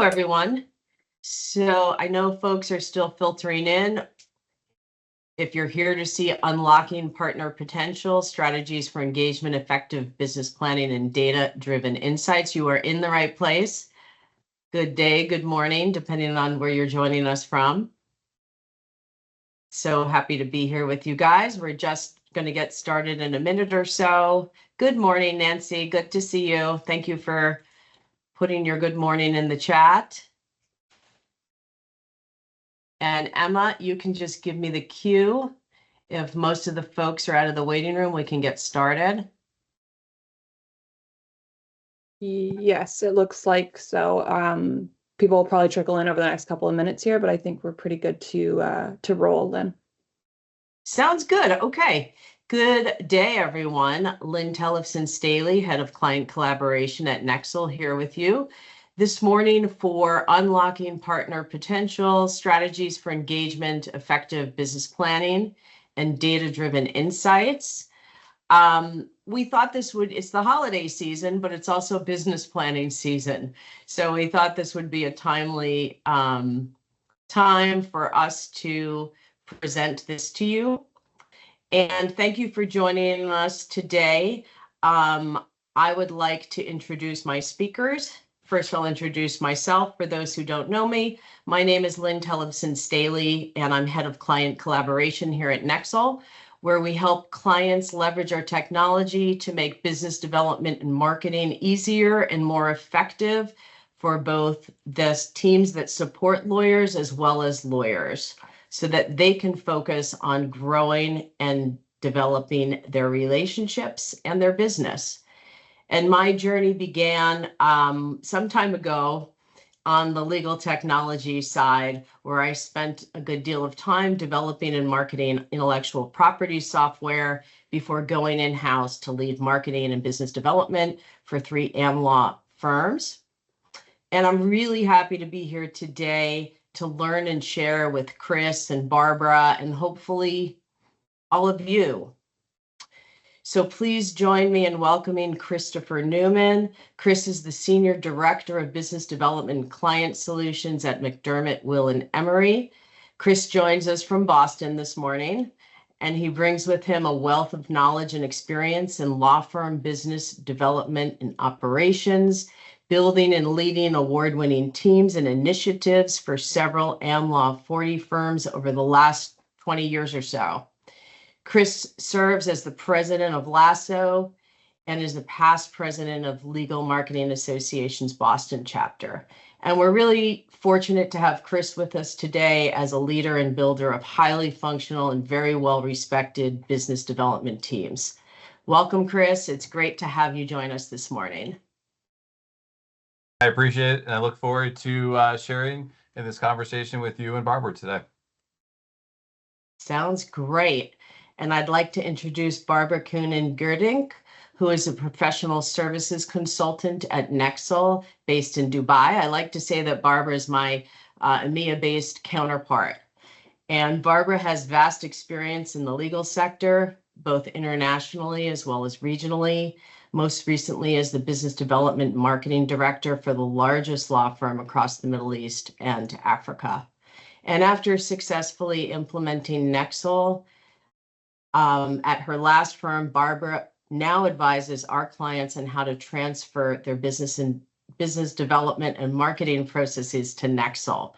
Hello, everyone. So I know folks are still filtering in. If you're here to see unlocking partner potential, strategies for engagement, effective business planning, and data-driven insights, you are in the right place. Good day, good morning, depending on where you're joining us from. So happy to be here with you guys. We're just going to get started in a minute or so. Good morning, Nancy. Good to see you. Thank you for putting your good morning in the chat. And Emma, you can just give me the cue. If most of the folks are out of the waiting room, we can get started. Yes, it looks like so. People will probably trickle in over the next couple of minutes here, but I think we're pretty good to roll, Lynn. Sounds good. Okay. Good day, everyone. Lynn Tellefsen Stehle, Head of Client Collaboration at Nexl, here with you this morning for unlocking partner potential, strategies for engagement, effective business planning, and data-driven insights. We thought it's the holiday season, but it's also business planning season. So we thought this would be a timely time for us to present this to you. And thank you for joining us today. I would like to introduce my speakers. First, I'll introduce myself. For those who don't know me, my name is Lynn Tellefsen Stehle, and I'm Head of Client Collaboration here at Nexl, where we help clients leverage our technology to make business development and marketing easier and more effective for both the teams that support lawyers as well as lawyers, so that they can focus on growing and developing their relationships and their business. And my journey began some time ago on the legal technology side, where I spent a good deal of time developing and marketing intellectual property software before going in-house to lead marketing and business development for 3 Am Law firms. And I'm really happy to be here today to learn and share with Chris and Barbara and hopefully all of you. So please join me in welcoming Christopher Newman. Chris is the Senior Director of Business Development and Client Solutions at McDermott, Will & Emery. Chris joins us from Boston this morning, and he brings with him a wealth of knowledge and experience in law firm business development and operations, building and leading award-winning teams and initiatives for several Am Law 40 firms over the last 20 years or so. Chris serves as the president of LASSO and is the past president of Legal Marketing Association's Boston chapter. And we're really fortunate to have Chris with us today as a leader and builder of highly functional and very well-respected business development teams. Welcome, Chris. It's great to have you join us this morning. I appreciate it, and I look forward to sharing in this conversation with you and Barbara today. Sounds great. And I'd like to introduce Barbara Koenen, who is a professional services consultant at Nexl based in Dubai. I like to say that Barbara is my EMEA-based counterpart. And Barbara has vast experience in the legal sector, both internationally as well as regionally, most recently as the Business Development Marketing Director for the largest law firm across the Middle East and Africa. And after successfully implementing Nexl at her last firm, Barbara now advises our clients on how to transfer their business development and marketing processes to Nexl.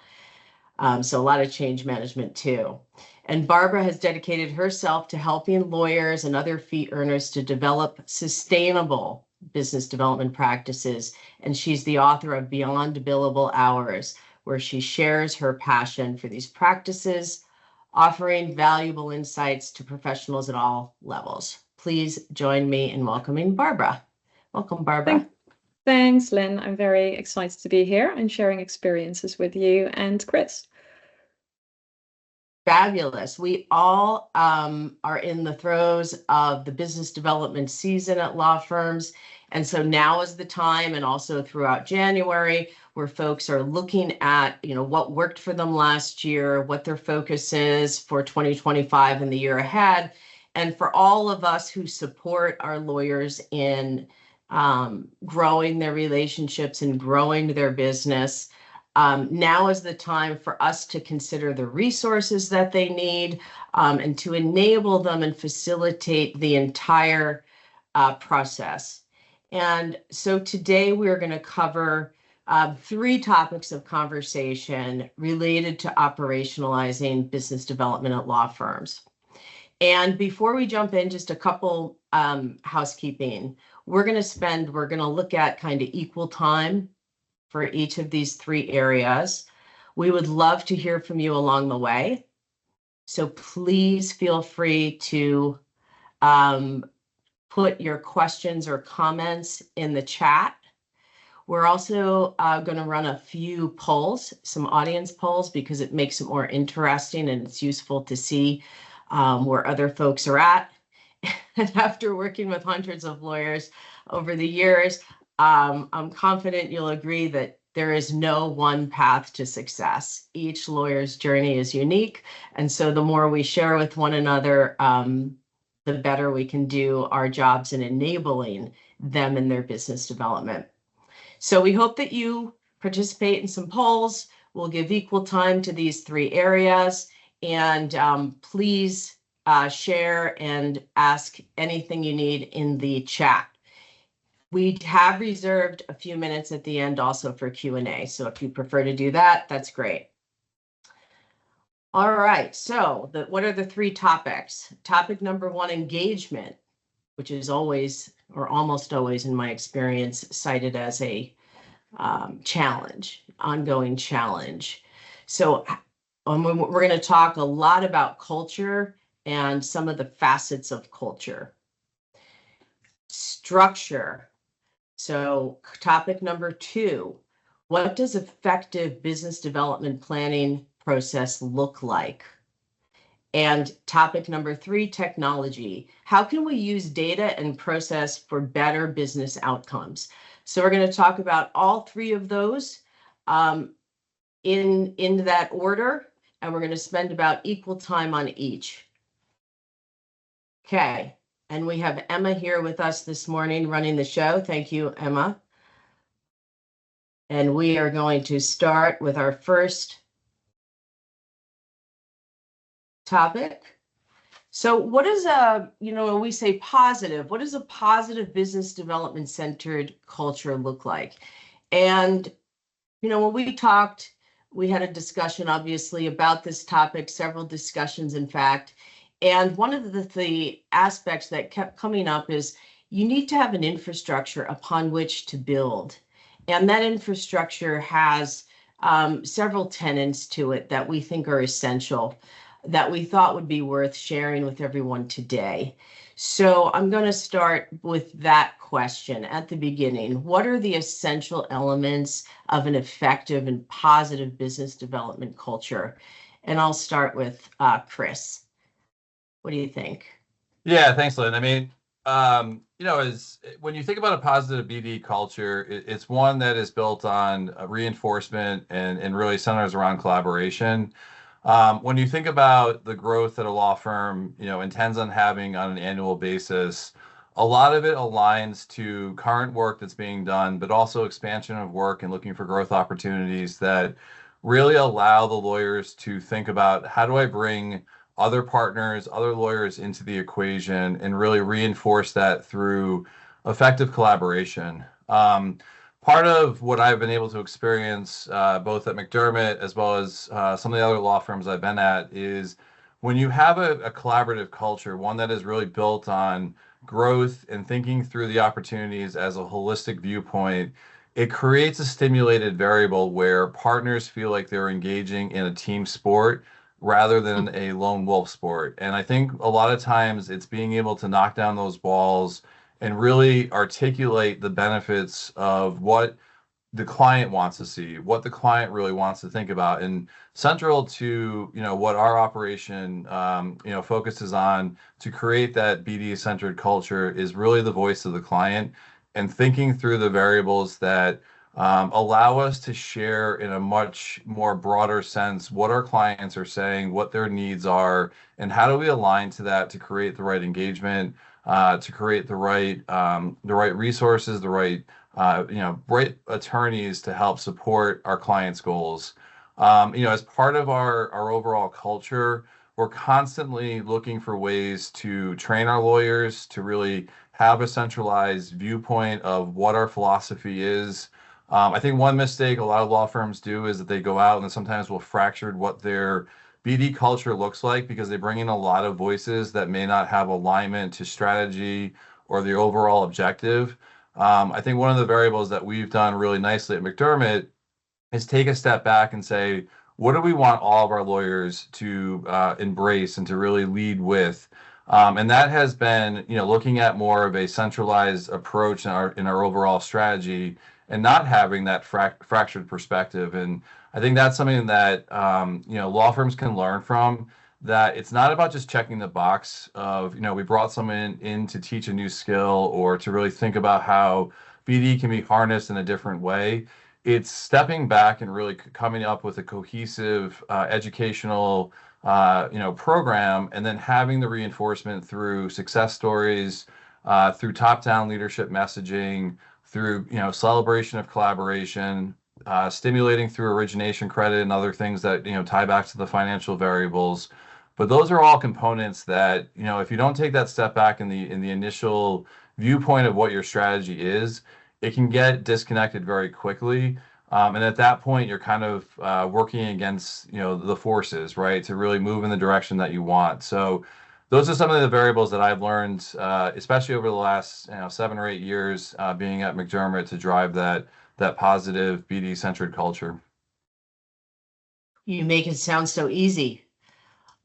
So a lot of change management too. And Barbara has dedicated herself to helping lawyers and other fee earners to develop sustainable business development practices. And she's the author of Beyond Billable Hours, where she shares her passion for these practices, offering valuable insights to professionals at all levels. Please join me in welcoming Barbara. Welcome, Barbara. Thanks, Lynn. I'm very excited to be here and sharing experiences with you and Chris. Fabulous. We all are in the throes of the business development season at law firms. And so now is the time, and also throughout January, where folks are looking at, what worked for them last year, what their focus is for 2025 and the year ahead. And for all of us who support our lawyers in growing their relationships and growing their business, Now is the time for us to consider the resources that they need and to enable them and facilitate the entire process. And so today we're going to cover 3 topics of conversation related to operationalizing business development at law firms. And before we jump in, just a couple housekeeping. We're going to look at kind of equal time for each of these 3 areas. We would love to hear from you along the way. So please feel free to put your questions or comments in the chat. We're also going to run a few polls, some audience polls, because it makes it more interesting and it's useful to see where other folks are at. And after working with hundreds of lawyers over the years, I'm confident you'll agree that there is no one path to success. Each lawyer's journey is unique. And so the more we share with one another, the better we can do our jobs in enabling them in their business development. So we hope that you participate in some polls. We'll give equal time to these 3 areas. And please share and ask anything you need in the chat. We have reserved a few minutes at the end also for Q&A. So if you prefer to do that, that's great. All right, so what are the 3 topics? Topic number 1, engagement, which is always, or almost always in my experience, cited as a challenge, ongoing challenge. So we're going to talk a lot about culture and some of the facets of culture. Structure. So topic number 2, what does effective business development planning process look like? And topic number 3, technology. How can we use data and process for better business outcomes? So we're going to talk about all 3 of those in that order, and we're going to spend about equal time on each. Okay, and we have Emma here with us this morning running the show. Thank you, Emma. And we are going to start with our first topic. So what is when we say positive, what does a positive business development centered culture look like? And, when we talked, we had a discussion obviously about this topic, several discussions, in fact. And one of the aspects that kept coming up is you need to have an infrastructure upon which to build. And that infrastructure has several tenets to it that we think are essential, that we thought would be worth sharing with everyone today. So I'm going to start with that question at the beginning. What are the essential elements of an effective and positive business development culture? And I'll start with Chris. What do you think? Yeah, thanks, Lynn. I mean, when you think about a positive BD culture, it's one that is built on reinforcement and really centers around collaboration. When you think about the growth that a law firm, intends on having on an annual basis, a lot of it aligns to current work that's being done, but also expansion of work and looking for growth opportunities that really allow the lawyers to think about, how do I bring other partners, other lawyers into the equation and really reinforce that through effective collaboration. Part of what I've been able to experience both at McDermott as well as some of the other law firms I've been at is when you have a collaborative culture, one that is really built on growth and thinking through the opportunities as a holistic viewpoint, it creates a stimulated variable where partners feel like they're engaging in a team sport rather than a lone wolf sport. And I think a lot of times it's being able to knock down those walls and really articulate the benefits of what the client wants to see, what the client really wants to think about. And central to, what our operation, focuses on to create that BD-centered culture is really the voice of the client and thinking through the variables that allow us to share in a much more broader sense what our clients are saying, what their needs are, and how do we align to that to create the right engagement, to create the right resources, the right right attorneys to help support our clients' goals. As part of our overall culture, we're constantly looking for ways to train our lawyers to really have a centralized viewpoint of what our philosophy is. I think one mistake a lot of law firms do is that they go out and sometimes will fracture what their BD culture looks like because they bring in a lot of voices that may not have alignment to strategy or the overall objective. I think one of the variables that we've done really nicely at McDermott is take a step back and say, what do we want all of our lawyers to embrace and to really lead with? And that has been, looking at more of a centralized approach in our overall strategy and not having that fractured perspective. And I think that's something that law firms can learn from. That it's not about just checking the box of we brought someone in to teach a new skill or to really think about how BD can be harnessed in a different way. It's stepping back and really coming up with a cohesive educational program, and then having the reinforcement through success stories, through top-down leadership messaging, through celebration of collaboration, stimulating through origination credit and other things that tie back to the financial variables. But those are all components that if you don't take that step back in the initial viewpoint of what your strategy is, it can get disconnected very quickly. And at that point, you're kind of working against, the forces, right, to really move in the direction that you want. So those are some of the variables that I've learned, especially over the last 7 or 8 years being at McDermott to drive that positive BD-centered culture. You make it sound so easy.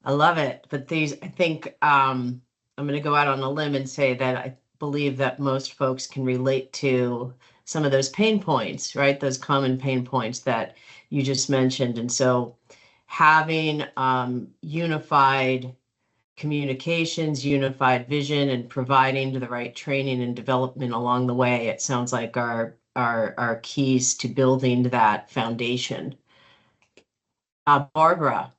I love it. But I think I'm going to go out on a limb and say that I believe that most folks can relate to some of those pain points, right? Those common pain points that you just mentioned. And so having unified communications, unified vision, and providing the right training and development along the way, it sounds like are keys to building that foundation. Barbara,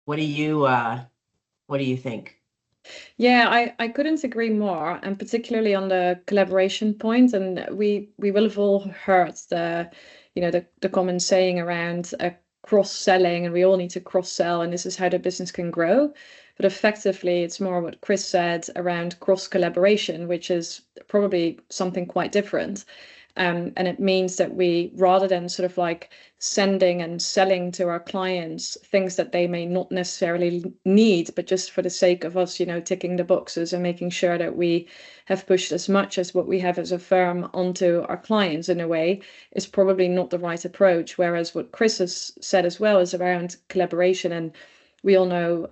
what do you think? Yeah, I couldn't agree more, and particularly on the collaboration point. And we will have all heard the common saying around cross-selling, and we all need to cross-sell, and this is how the business can grow. But effectively, it's more what Chris said around cross-collaboration, which is probably something quite different. And it means that we, rather than sort of like sending and selling to our clients things that they may not necessarily need, but just for the sake of us, ticking the boxes and making sure that we have pushed as much as what we have as a firm onto our clients in a way, is probably not the right approach. Whereas what Chris has said as well is around collaboration. And we all know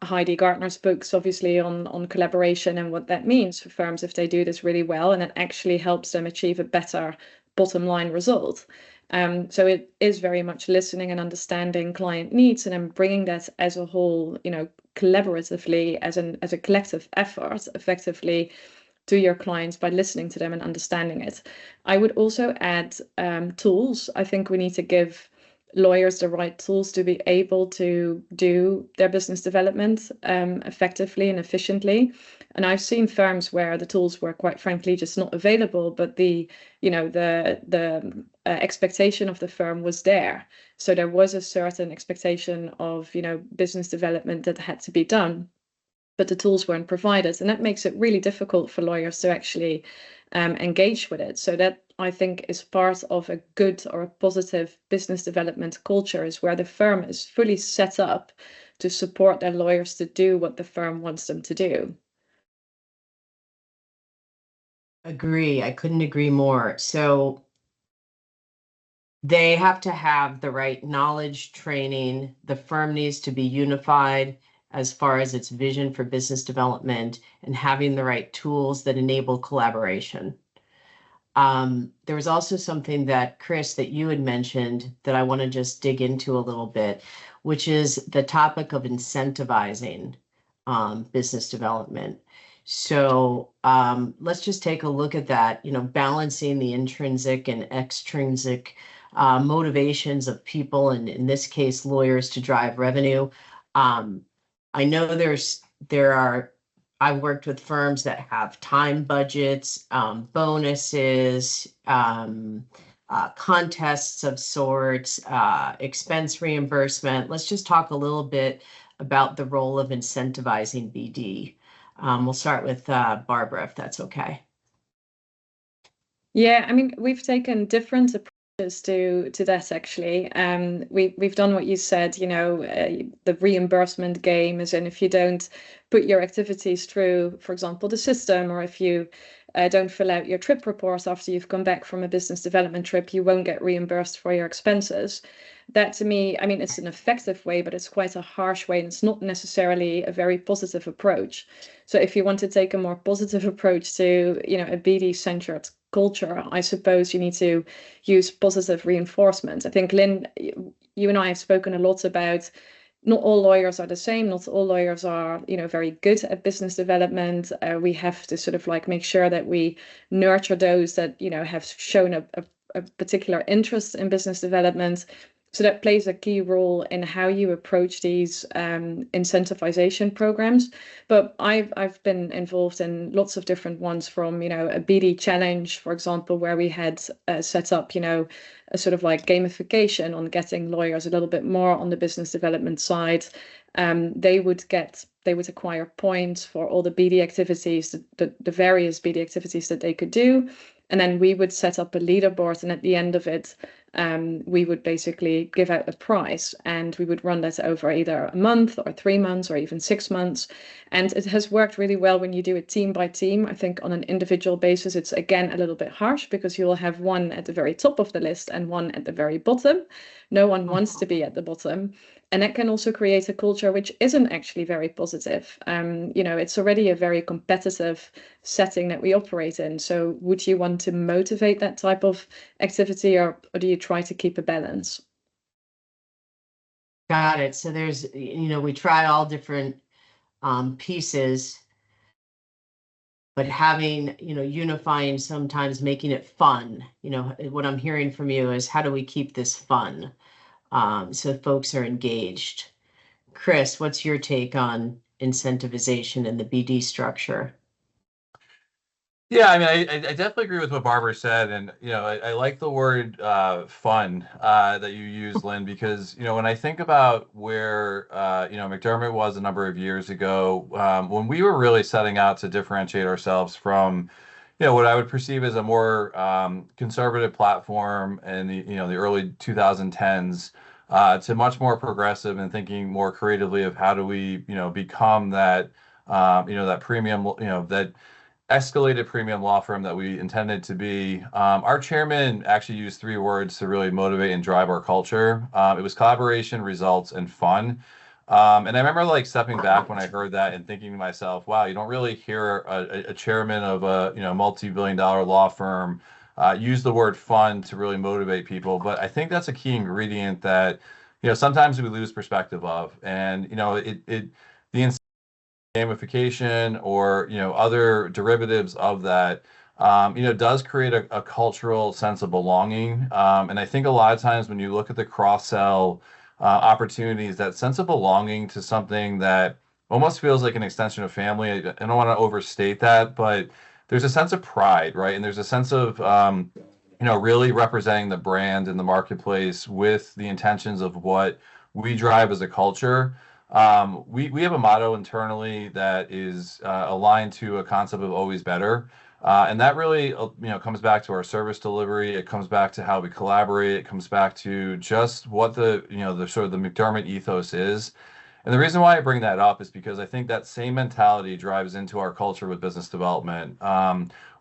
Heidi Gardner's books, obviously, on collaboration and what that means for firms if they do this really well, and it actually helps them achieve a better bottom line result. So it is very much listening and understanding client needs, and then bringing that as a whole, collaboratively as a collective effort, effectively, to your clients by listening to them and understanding it. I would also add tools. I think we need to give lawyers the right tools to be able to do their business development effectively and efficiently. And I've seen firms where the tools were, quite frankly, just not available, but the expectation of the firm was there. So there was a certain expectation of business development that had to be done, but the tools weren't provided, and that makes it really difficult for lawyers to actually engage with it. So that, I think, is part of a good or a positive business development culture, is where the firm is fully set up to support their lawyers to do what the firm wants them to do. Agree. I couldn't agree more. So they have to have the right knowledge, training. The firm needs to be unified as far as its vision for business development, and having the right tools that enable collaboration. There was also something that, Chris, that you had mentioned that I want to just dig into a little bit, which is the topic of incentivizing business development. So let's just take a look at that, balancing the intrinsic and extrinsic motivations of people, and in this case, lawyers, to drive revenue. I know there are I've worked with firms that have time budgets, bonuses, contests of sorts, expense reimbursement. Let's just talk a little bit about the role of incentivizing BD. We'll start with Barbara, if that's okay. Yeah, I mean, we've taken different approaches to that actually. We've done what you said, you know, the reimbursement game, as in if you don't put your activities through, for example, the system, or if you don't fill out your trip report after you've come back from a business development trip, you won't get reimbursed for your expenses. That to me, I mean, it's an effective way, but it's quite a harsh way, and it's not necessarily a very positive approach. So if you want to take a more positive approach to, you know, a BD-centered culture, I suppose you need to use positive reinforcement. I think, Lynn, you and I have spoken a lot about not all lawyers are the same. Not all lawyers are, you know, very good at business development. We have to sort of like make sure that we nurture those that, you know, have shown a particular interest in business development. So that plays a key role in how you approach these incentivization programs. But I've been involved in lots of different ones, from, you know, a BD challenge, for example, where we had set up, you know, a sort of like gamification on getting lawyers a little bit more on the business development side. They would acquire points for all the BD activities, the various BD activities that they could do. And then we would set up a leaderboard, and at the end of it, we would basically give out a prize, and we would run that over either a month or 3 months or even 6 months. And it has worked really well when you do it team by team. I think on an individual basis, it's again a little bit harsh, because you will have one at the very top of the list and one at the very bottom. No one wants to be at the bottom. And that can also create a culture which isn't actually very positive. You know, it's already a very competitive setting that we operate in. So would you want to motivate that type of activity, or do you try to keep a balance? Got it. So there's, you know, we try all different pieces, but having, you know, unifying, sometimes making it fun. You know, what I'm hearing from you is, how do we keep this fun so folks are engaged? Chris, what's your take on incentivization in the BD structure? Yeah, I mean, I definitely agree with what Barbara said, and you know, I like the word fun that you use, Lynn, because you know, when I think about where you know, McDermott was a number of years ago, when we were really setting out to differentiate ourselves from, you know, what I would perceive as a more conservative platform in the, you know, the early 2010s, to much more progressive and thinking more creatively of how do we, you know, become that you know, that premium, you know, that escalated premium law firm that we intended to be. Our chairman actually used 3 words to really motivate and drive our culture. It was collaboration, results, and fun. And I remember like stepping back when I heard that and thinking to myself, wow, you don't really hear a chairman of a, you know, multi-billion-dollar law firm use the word fun to really motivate people. But I think that's a key ingredient that, you know, sometimes we lose perspective of. And, you know, the gamification, or you know, other derivatives of that, you know, does create a cultural sense of belonging. And I think a lot of times when you look at the cross-sell opportunities, that sense of belonging to something that almost feels like an extension of family. I don't want to overstate that, but there's a sense of pride, right? And there's a sense of you know, really representing the brand in the marketplace with the intentions of what we drive as a culture. We have a motto internally that is aligned to a concept of always better. And that really, you know, comes back to our service delivery. It comes back to how we collaborate. It comes back to just what the, you know, the sort of the McDermott ethos is. And the reason why I bring that up is because I think that same mentality drives into our culture with business development.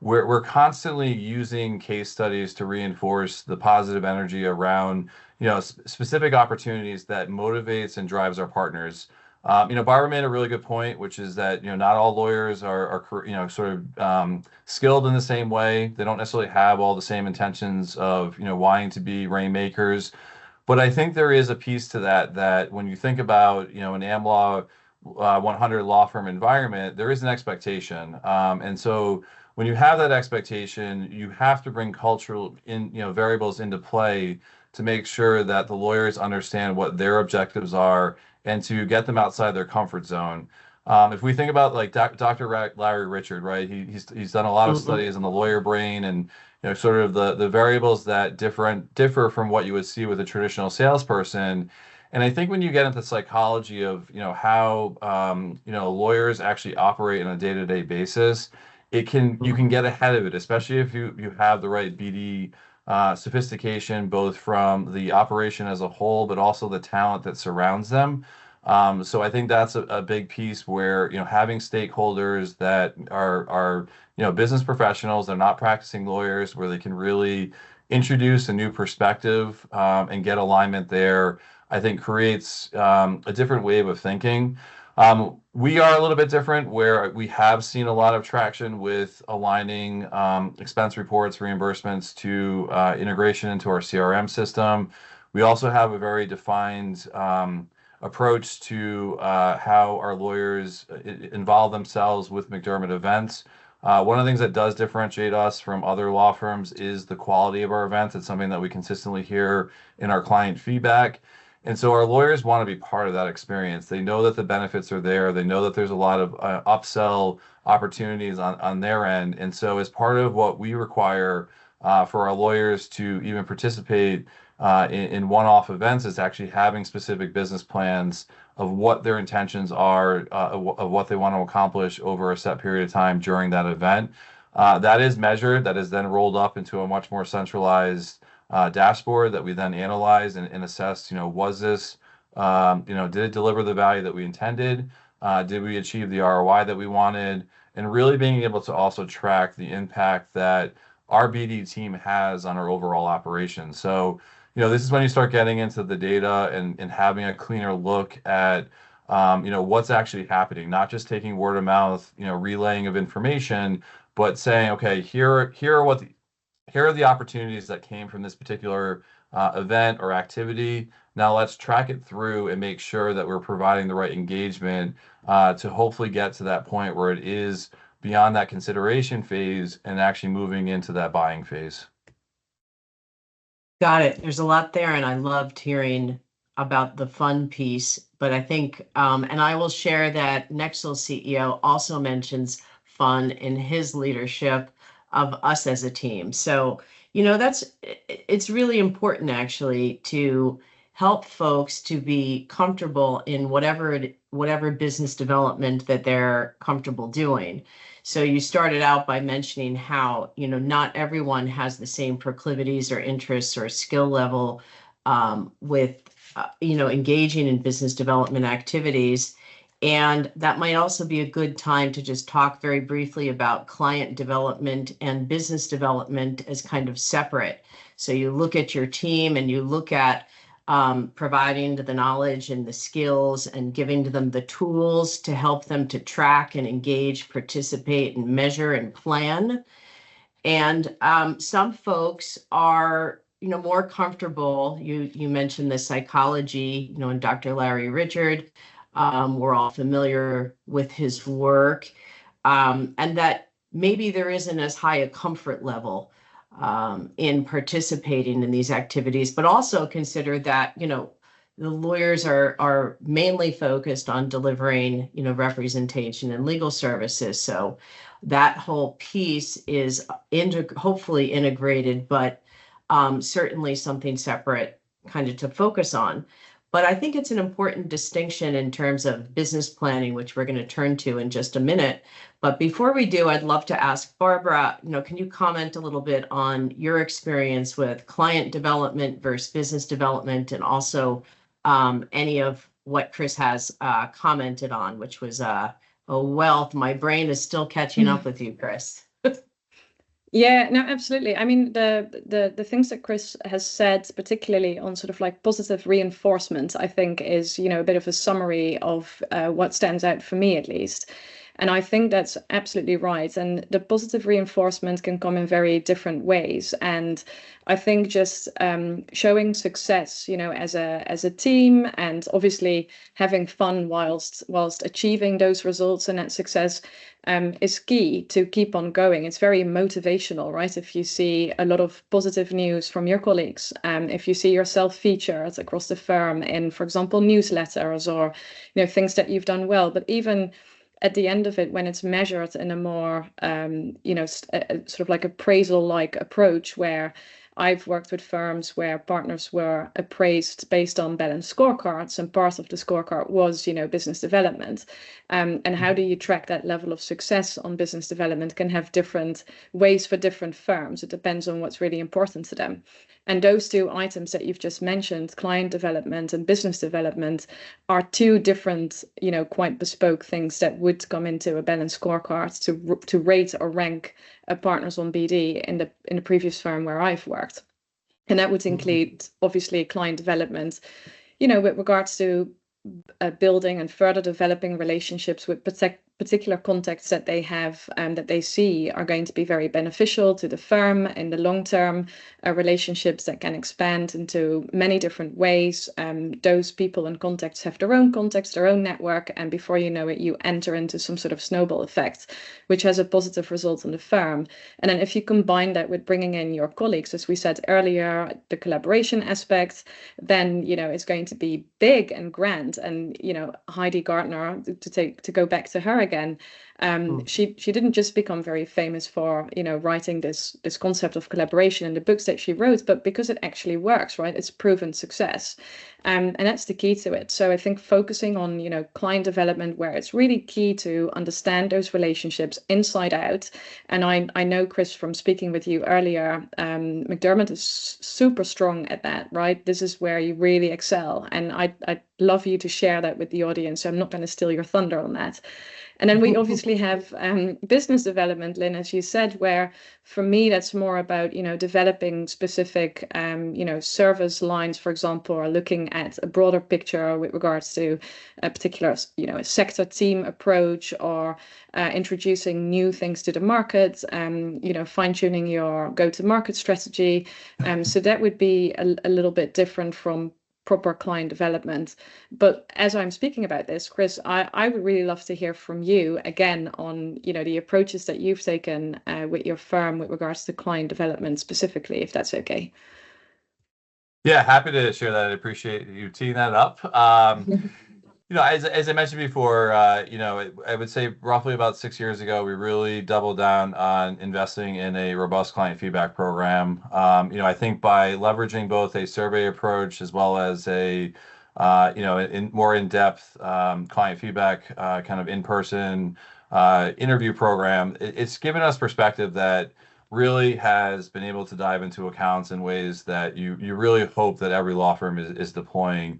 We're constantly using case studies to reinforce the positive energy around, you know, specific opportunities that motivates and drives our partners. You know, Barbara made a really good point, which is that, you know, not all lawyers are you know, sort of skilled in the same way. They don't necessarily have all the same intentions of, you know, wanting to be rainmakers. But I think there is a piece to that when you think about, you know, an AmLaw 100 law firm environment, there is an expectation. And so when you have that expectation, you have to bring cultural you know, variables into play to make sure that the lawyers understand what their objectives are and to get them outside their comfort zone. If we think about like Dr. Larry Richard, right? He's done a lot of studies on the lawyer brain and sort of the variables that differ from what you would see with a traditional salesperson. And I think when you get into psychology of how lawyers actually operate on a day-to-day basis, you can get ahead of it, especially if you have the right BD sophistication, both from the operation as a whole, but also the talent that surrounds them. So I think that's a big piece where, having stakeholders that are business professionals, they're not practicing lawyers, where they can really introduce a new perspective and get alignment there, I think creates a different wave of thinking. We are a little bit different where we have seen a lot of traction with aligning expense reports, reimbursements to integration into our CRM system. We also have a very defined approach to how our lawyers involve themselves with McDermott events. One of the things that does differentiate us from other law firms is the quality of our events. It's something that we consistently hear in our client feedback. And so our lawyers want to be part of that experience. They know that the benefits are there. They know that there's a lot of upsell opportunities on their end. And so as part of what we require for our lawyers to even participate in one-off events is actually having specific business plans of what their intentions are, of what they want to accomplish over a set period of time during that event. That is measured, that is then rolled up into a much more centralized dashboard that we then analyze and assess, was this, did it deliver the value that we intended? Did we achieve the ROI that we wanted? And really being able to also track the impact that our BD team has on our overall operation. So, this is when you start getting into the data and having a cleaner look at, what's actually happening, not just taking word of mouth, relaying of information, but saying, okay, here are the opportunities that came from this particular event or activity. Now let's track it through and make sure that we're providing the right engagement to hopefully get to that point where it is beyond that consideration phase and actually moving into that buying phase. Got it. There's a lot there, and I loved hearing about the fun piece. But I think, and I will share that Nexl CEO also mentions fun in his leadership of us as a team. So, it's really important actually to help folks to be comfortable in whatever business development that they're comfortable doing. So you started out by mentioning how, not everyone has the same proclivities or interests or skill level with, engaging in business development activities. And that might also be a good time to just talk very briefly about client development and business development as kind of separate. So you look at your team and you look at providing the knowledge and the skills and giving to them the tools to help them to track and engage, participate and measure and plan. And some folks are, more comfortable. You mentioned the psychology, and Dr. Larry Richard. We're all familiar with his work, and that maybe there isn't as high a comfort level in participating in these activities, but also consider that, the lawyers are mainly focused on delivering, representation and legal services. So that whole piece is hopefully integrated, but certainly something separate kind of to focus on. But I think it's an important distinction in terms of business planning, which we're going to turn to in just a minute. But before we do, I'd love to ask Barbara, can you comment a little bit on your experience with client development versus business development, and also any of what Chris has commented on, which was a wealth. My brain is still catching up with you, Chris. Yeah, no, absolutely. I mean, the things that Chris has said, particularly on sort of like positive reinforcement, I think is, a bit of a summary of what stands out for me, at least. And I think that's absolutely right. And the positive reinforcement can come in very different ways. And I think just showing success, as a team, and obviously having fun whilst achieving those results and that success is key to keep on going. It's very motivational, right? If you see a lot of positive news from your colleagues, if you see yourself featured across the firm in, for example, newsletters or things that you've done well, but even at the end of it, when it's measured in a more, sort of like appraisal-like approach, where I've worked with firms where partners were appraised based on balanced scorecards, and part of the scorecard was, business development. And how do you track that level of success on business development can have different ways for different firms. It depends on what's really important to them. And those two items that you've just mentioned, client development and business development, are two different, quite bespoke things that would come into a balanced scorecard to rate or rank partners on BD in the previous firm where I've worked. And that would include, obviously, client development, with regards to building and further developing relationships with particular contacts that they have and that they see are going to be very beneficial to the firm in the long term, relationships that can expand into many different ways. Those people and contacts have their own contacts, their own network, and before you know it, you enter into some sort of snowball effect, which has a positive result on the firm. And then if you combine that with bringing in your colleagues, as we said earlier, the collaboration aspect, then, it's going to be big and grand. And, Heidi Gardner, to go back to her again, she didn't just become very famous for, writing this concept of collaboration in the books that she wrote, but because it actually works, right? It's proven success. And that's the key to it. So I think focusing on, client development, where it's really key to understand those relationships inside out. And I know, Chris, from speaking with you earlier, McDermott is super strong at that, right? This is where you really excel. And I'd love you to share that with the audience. So I'm not going to steal your thunder on that. And then we obviously have business development, Lynn, as you said, where for me, that's more about, developing specific, service lines, for example, or looking at a broader picture with regards to a particular, a sector team approach, or introducing new things to the market, fine-tuning your go-to-market strategy. So that would be a little bit different from proper client development. But as I'm speaking about this, Chris, I would really love to hear from you again on, the approaches that you've taken with your firm with regards to client development specifically, if that's okay. Yeah, happy to share that. I appreciate you teeing that up. As I mentioned before, I would say roughly about 6 years ago, we really doubled down on investing in a robust client feedback program. I think by leveraging both a survey approach as well as a, more in-depth client feedback kind of in-person interview program, it's given us perspective that really has been able to dive into accounts in ways that you really hope that every law firm is deploying.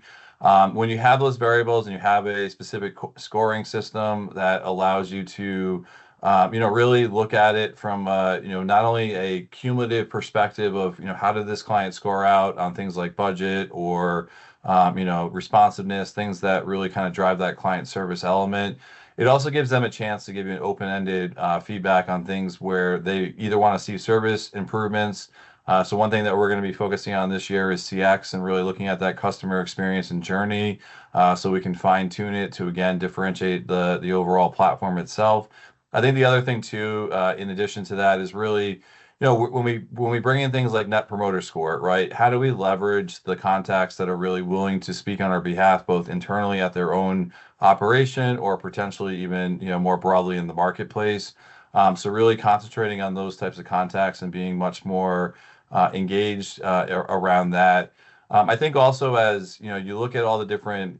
When you have those variables and you have a specific scoring system that allows you to, really look at it from, not only a cumulative perspective of, how did this client score out on things like budget or, responsiveness, things that really kind of drive that client service element. It also gives them a chance to give you an open-ended feedback on things where they either want to see service improvements. So one thing that we're going to be focusing on this year is CX and really looking at that customer experience and journey, so we can fine tune it to, again, differentiate the overall platform itself. I think the other thing too, in addition to that, is really, when we bring in things like Net Promoter Score, right? How do we leverage the contacts that are really willing to speak on our behalf, both internally at their own operation or potentially even, more broadly in the marketplace? So really concentrating on those types of contacts and being much more engaged around that. I think also, as you look at all the different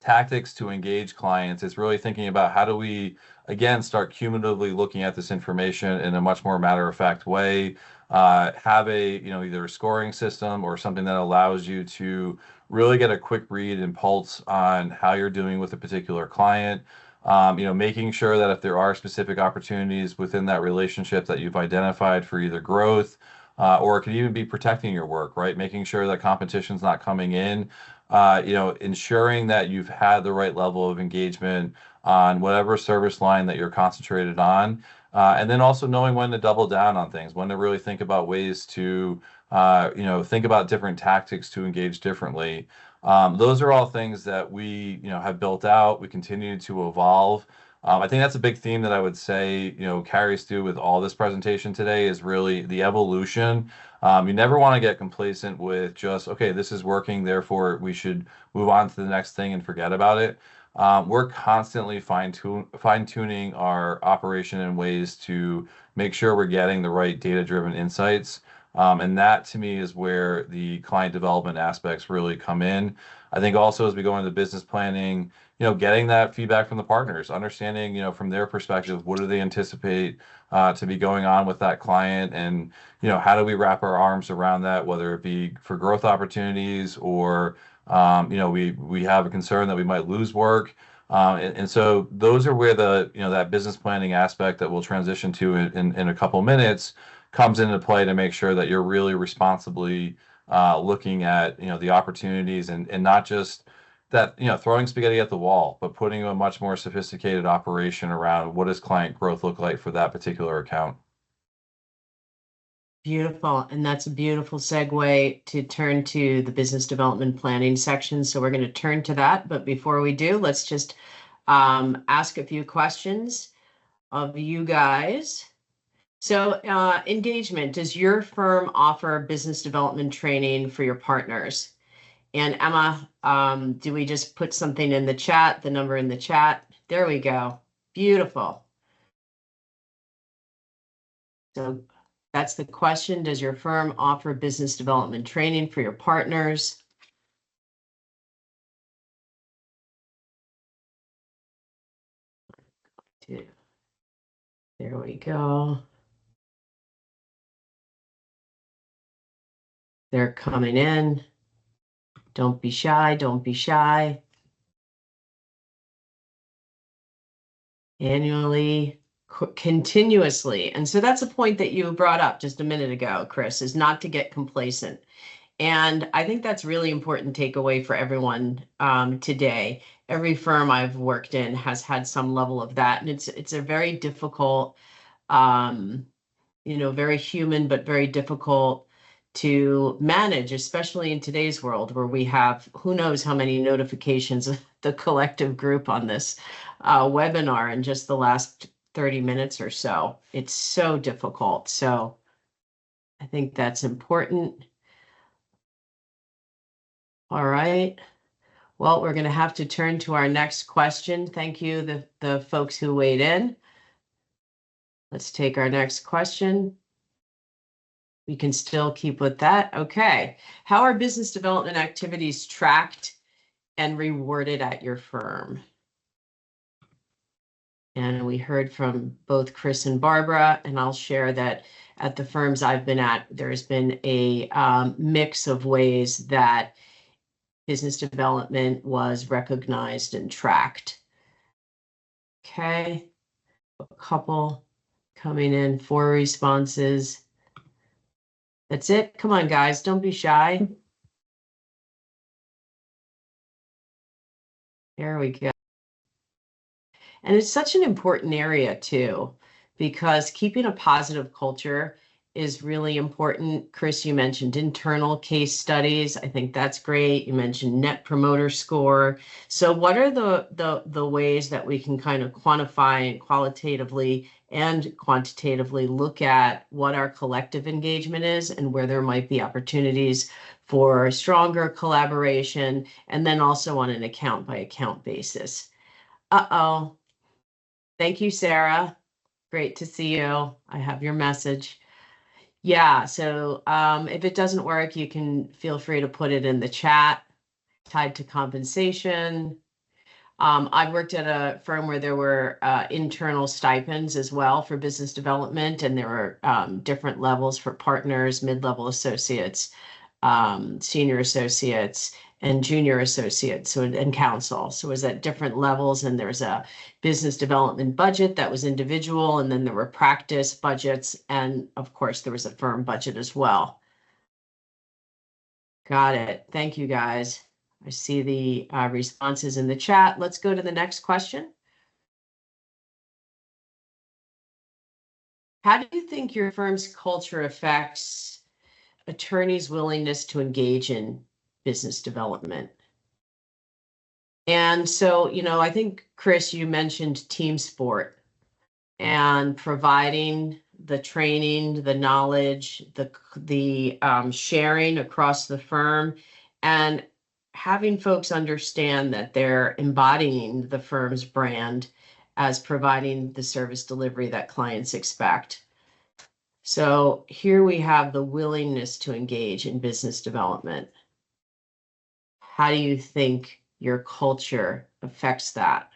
tactics to engage clients, it's really thinking about how do we, again, start cumulatively looking at this information in a much more matter-of-fact way, have a, either a scoring system or something that allows you to really get a quick read and pulse on how you're doing with a particular client. Making sure that if there are specific opportunities within that relationship that you've identified for either growth, or it could even be protecting your work, right? Making sure that competition's not coming in, ensuring that you've had the right level of engagement on whatever service line that you're concentrated on. And then also knowing when to double down on things, when to really think about ways to, think about different tactics to engage differently. Those are all things that we, have built out. We continue to evolve. I think that's a big theme that I would say, carries through with all this presentation today, is really the evolution. You never want to get complacent with just, okay, this is working, therefore we should move on to the next thing and forget about it. We're constantly fine-tuning our operation in ways to make sure we're getting the right data-driven insights. And that to me is where the client development aspects really come in. I think also as we go into business planning, getting that feedback from the partners, understanding, from their perspective, what do they anticipate to be going on with that client, and how do we wrap our arms around that, whether it be for growth opportunities or we have a concern that we might lose work. And so those are where that business planning aspect that we'll transition to in a couple minutes comes into play to make sure that you're really responsibly looking at, the opportunities, and not just that, throwing spaghetti at the wall, but putting a much more sophisticated operation around what does client growth look like for that particular account. Beautiful. And that's a beautiful segue to turn to the business development planning section. So we're going to turn to that. But before we do, let's just ask a few questions of you guys. So engagement, does your firm offer business development training for your partners? And Emma, do we just put something in the chat, the number in the chat? There we go. Beautiful. So that's the question. Does your firm offer business development training for your partners? There we go. They're coming in. Don't be shy. Don't be shy. Annually, continuously. And so that's a point that you brought up just a minute ago, Chris, is not to get complacent. And I think that's really important takeaway for everyone today. Every firm I've worked in has had some level of that. And it's a very difficult, very human, but very difficult to manage, especially in today's world where we have who knows how many notifications of the collective group on this webinar in just the last 30 minutes or so. It's so difficult. So I think that's important. All right. Well, we're going to have to turn to our next question. Thank you, the folks who weighed in. Let's take our next question. We can still keep with that. Okay. How are business development activities tracked and rewarded at your firm? And we heard from both Chris and Barbara, and I'll share that at the firms I've been at, there's been a mix of ways that business development was recognized and tracked. Okay, a couple coming in, 4 responses. That's it. Come on, guys, don't be shy. There we go. And it's such an important area too, because keeping a positive culture is really important. Chris, you mentioned internal case studies. I think that's great. You mentioned net promoter score. So what are the ways that we can kind of quantify and qualitatively and quantitatively look at what our collective engagement is and where there might be opportunities for stronger collaboration, and then also on an account by account basis? Uh-oh. Thank you, Sarah. Great to see you. I have your message. Yeah, so if it doesn't work, you can feel free to put it in the chat, tied to compensation. I've worked at a firm where there were internal stipends as well for business development, and there were different levels for partners, mid-level associates, senior associates, and junior associates, so and counsel. So it was at different levels, and there's a business development budget that was individual, and then there were practice budgets, and of course there was a firm budget as well. Got it. Thank you, guys. I see the responses in the chat. Let's go to the next question. How do you think your firm's culture affects attorneys' willingness to engage in business development? And so, I think, Chris, you mentioned team sport and providing the training, the knowledge, the sharing across the firm. And having folks understand that they're embodying the firm's brand as providing the service delivery that clients expect. So here we have the willingness to engage in business development. How do you think your culture affects that?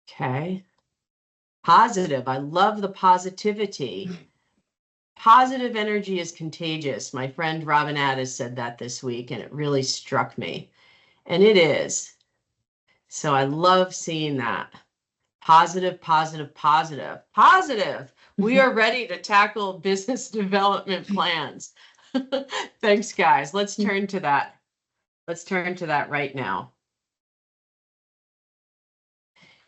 Okay. Positive. I love the positivity. Positive energy is contagious. My friend Robin Addis said that this week, and it really struck me. And it is. So I love seeing that. Positive, positive, positive, positive. We are ready to tackle business development plans. Thanks, guys. Let's turn to that. Let's turn to that right now.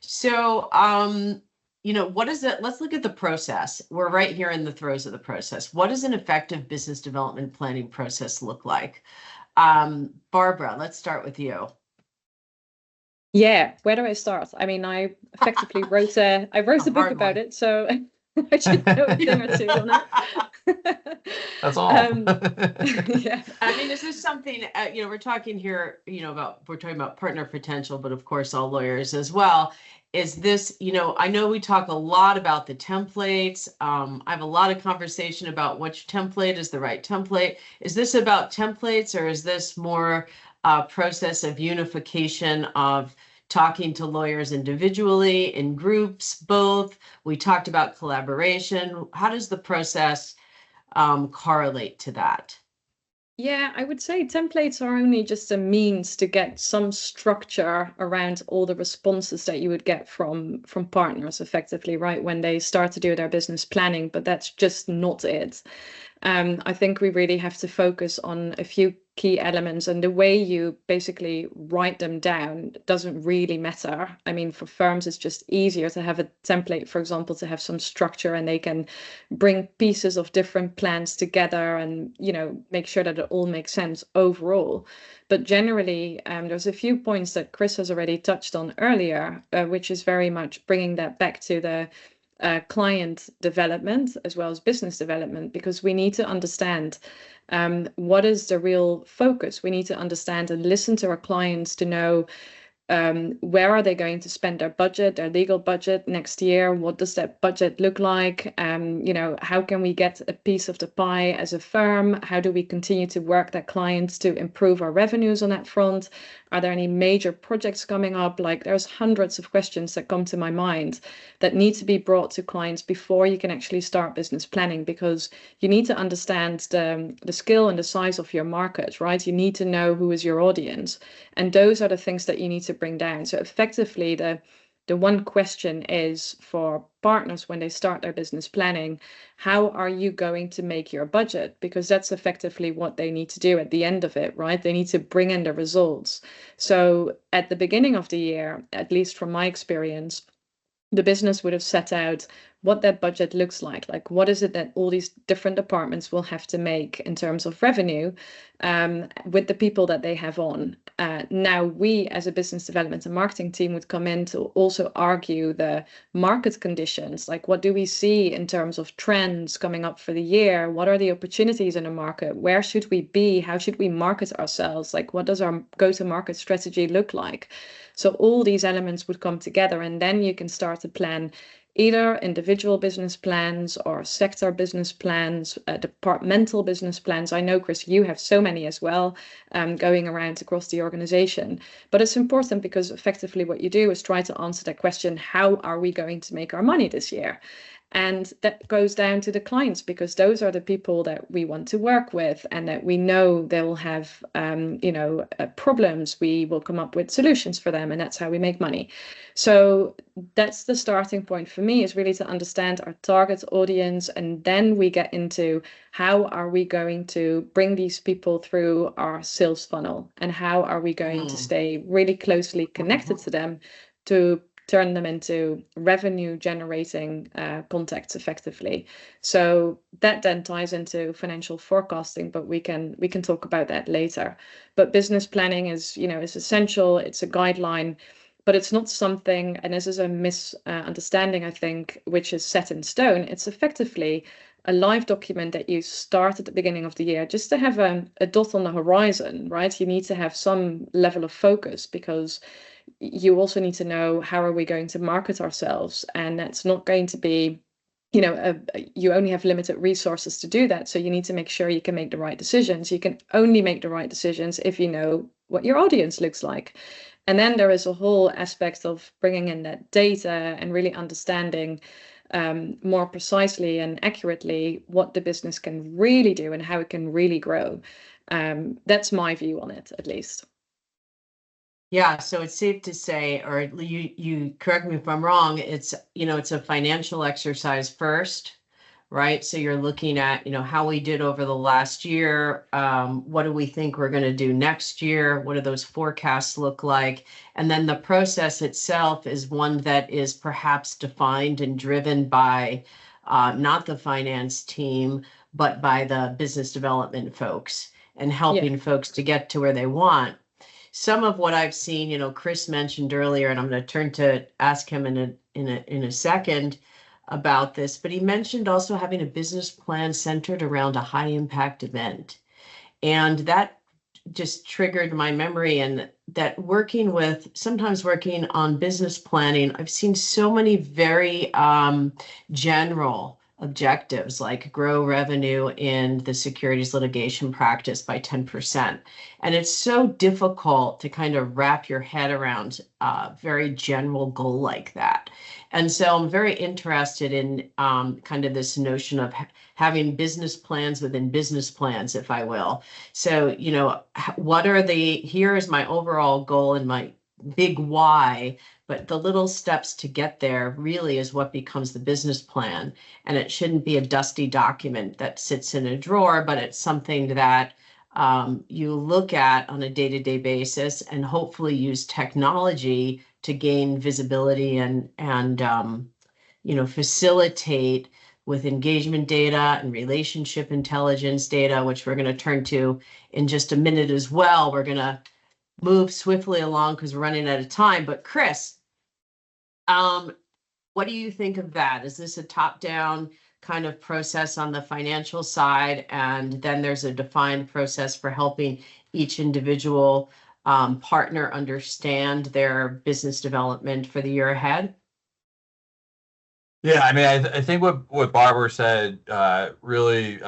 So, what is it? Let's look at the process. We're right here in the throes of the process. What does an effective business development planning process look like? Barbara, let's start with you. Yeah, where do I start? I mean, I effectively wrote a book about it, so I should know a thing or two on it. That's all. Yeah. I mean, is this something, we're talking here, we're talking about partner potential, but of course, all lawyers as well. Is this, I know we talk a lot about the templates. I have a lot of conversation about which template is the right template. Is this about templates, or is this more a process of unification of talking to lawyers individually, in groups, both? We talked about collaboration. How does the process correlate to that? Yeah, I would say templates are only just a means to get some structure around all the responses that you would get from partners effectively, right, when they start to do their business planning, but that's just not it. I think we really have to focus on a few key elements, and the way you basically write them down doesn't really matter. I mean, for firms, it's just easier to have a template, for example, to have some structure, and they can bring pieces of different plans together and, make sure that it all makes sense overall. But generally, there's a few points that Chris has already touched on earlier, which is very much bringing that back to the client development as well as business development, because we need to understand what is the real focus. We need to understand and listen to our clients to know where are they going to spend their budget, their legal budget next year? What does that budget look like? How can we get a piece of the pie as a firm? How do we continue to work that clients to improve our revenues on that front? Are there any major projects coming up? Like, there's hundreds of questions that come to my mind that need to be brought to clients before you can actually start business planning, because you need to understand the skill and the size of your market, right? You need to know who is your audience. And those are the things that you need to bring down. So effectively, the one question is for partners when they start their business planning: how are you going to make your budget? Because that's effectively what they need to do at the end of it, right? They need to bring in the results. So at the beginning of the year, at least from my experience, the business would have set out what that budget looks like. Like, what is it that all these different departments will have to make in terms of revenue with the people that they have on. Now, we as a business development and marketing team would come in to also argue the market conditions. Like, what do we see in terms of trends coming up for the year? What are the opportunities in the market? Where should we be? How should we market ourselves? Like, what does our go-to-market strategy look like? So all these elements would come together, and then you can start to plan either individual business plans or sector business plans, departmental business plans. I know, Chris, you have so many as well going around across the organization. But it's important because effectively what you do is try to answer that question: how are we going to make our money this year? And that goes down to the clients, because those are the people that we want to work with and that we know they will have, problems. We will come up with solutions for them, and that's how we make money. So that's the starting point for me, is really to understand our target audience. And then we get into how are we going to bring these people through our sales funnel, and how are we going to stay really closely connected to them to turn them into revenue generating contacts effectively. So that then ties into financial forecasting, but we can talk about that later. But business planning is essential. It's a guideline, but it's not something, and this is a misunderstanding, I think, which is set in stone. It's effectively a live document that you start at the beginning of the year, just to have a dot on the horizon, right? You need to have some level of focus, because you also need to know, how are we going to market ourselves? And that's not going to be, you only have limited resources to do that. So you need to make sure you can make the right decisions. You can only make the right decisions if you know what your audience looks like. And then there is a whole aspect of bringing in that data and really understanding more precisely and accurately what the business can really do and how it can really grow. That's my view on it, at least. Yeah, so it's safe to say, or you correct me if I'm wrong, it's a financial exercise first, right? So you're looking at, how we did over the last year. What do we think we're going to do next year? What do those forecasts look like? And then the process itself is one that is perhaps defined and driven by not the finance team, but by the business development folks, and helping folks to get to where they want. Some of what I've seen, Chris mentioned earlier, and I'm going to turn to ask him in a second about this, but he mentioned also having a business plan centered around a high impact event. And that just triggered my memory, and that sometimes working on business planning, I've seen so many very general objectives, like grow revenue in the securities litigation practice by 10%. And it's so difficult to kind of wrap your head around a very general goal like that. And so I'm very interested in kind of this notion of having business plans within business plans, if I will. So, here is my overall goal and my big why, but the little steps to get there really is what becomes the business plan. And it shouldn't be a dusty document that sits in a drawer, but it's something that you look at on a day-to-day basis, and hopefully use technology to gain visibility and facilitate with engagement data and relationship intelligence data, which we're going to turn to in just a minute as well. We're going to move swiftly along because we're running out of time. But Chris, what do you think of that? Is this a top-down kind of process on the financial side, and then there's a defined process for helping each individual partner understand their business development for the year ahead? Yeah, I mean, I think what Barbara said really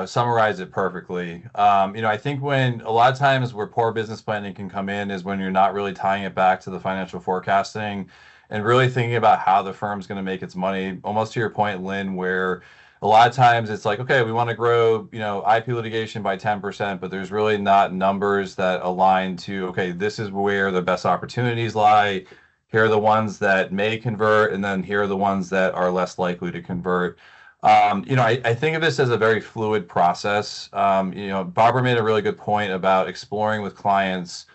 summarized it perfectly. I think when a lot of times where poor business planning can come in is when you're not really tying it back to the financial forecasting and really thinking about how the firm's going to make its money. Almost to your point, Lynn, where a lot of times it's like, okay, we want to grow, IP litigation by 10%, but there's really not numbers that align to, okay, this is where the best opportunities lie. Here are the ones that may convert, and then here are the ones that are less likely to convert. I think of this as a very fluid process. Barbara made a really good point about exploring with clients,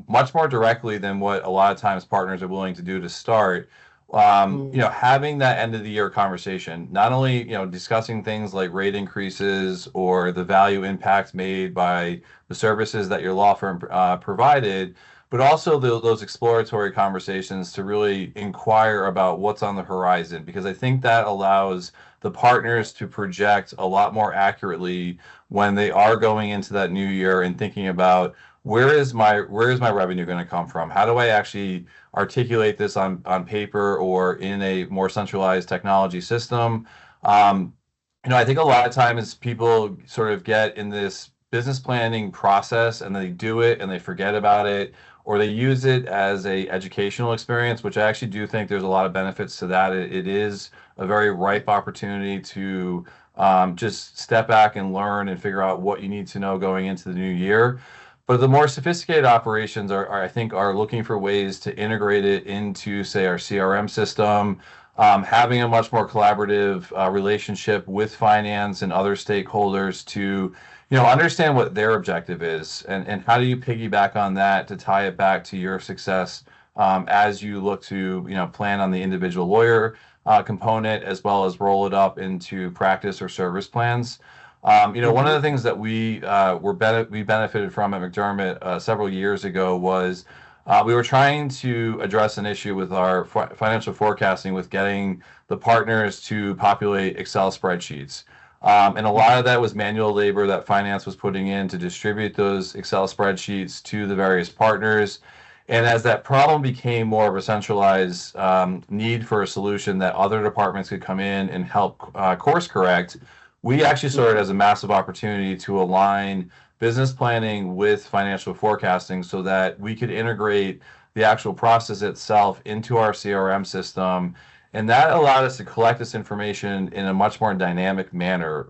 much more directly than what a lot of times partners are willing to do to start. Having that end of the year conversation, not only, discussing things like rate increases or the value impact made by the services that your law firm provided, but also those exploratory conversations to really inquire about what's on the horizon, because I think that allows the partners to project a lot more accurately when they are going into that new year and thinking about where is my revenue going to come from? How do I actually articulate this on paper or in a more centralized technology system? I think a lot of times people sort of get in this business planning process and they do it and they forget about it, or they use it as a educational experience, which I actually do think there's a lot of benefits to that. It is a very ripe opportunity to just step back and learn and figure out what you need to know going into the new year. But the more sophisticated operations I think are looking for ways to integrate it into, say, our CRM system, having a much more collaborative relationship with finance and other stakeholders to understand what their objective is, and how do you piggyback on that to tie it back to your success as you look to plan on the individual lawyer component, as well as roll it up into practice or service plans. One of the things that we benefited from at McDermott several years ago was We were trying to address an issue with our financial forecasting with getting the partners to populate Excel spreadsheets. And a lot of that was manual labor that finance was putting in to distribute those Excel spreadsheets to the various partners. And as that problem became more of a centralized need for a solution that other departments could come in and help course correct, we actually saw it as a massive opportunity to align business planning with financial forecasting so that we could integrate the actual process itself into our CRM system. And that allowed us to collect this information in a much more dynamic manner.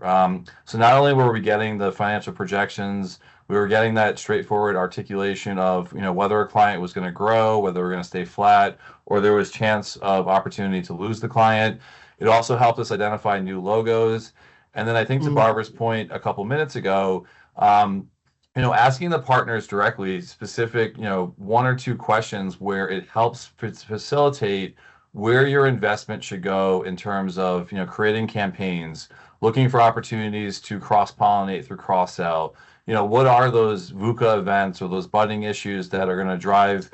So not only were we getting the financial projections, we were getting that straightforward articulation of, whether a client was going to grow, whether we're going to stay flat, or there was chance of opportunity to lose the client. It also helped us identify new logos. And then I think to Barbara's point a couple minutes ago, asking the partners directly specific, one or two questions where it helps facilitate where your investment should go in terms of, creating campaigns, looking for opportunities to cross-pollinate through cross-sell. What are those VUCA events or those budding issues that are going to drive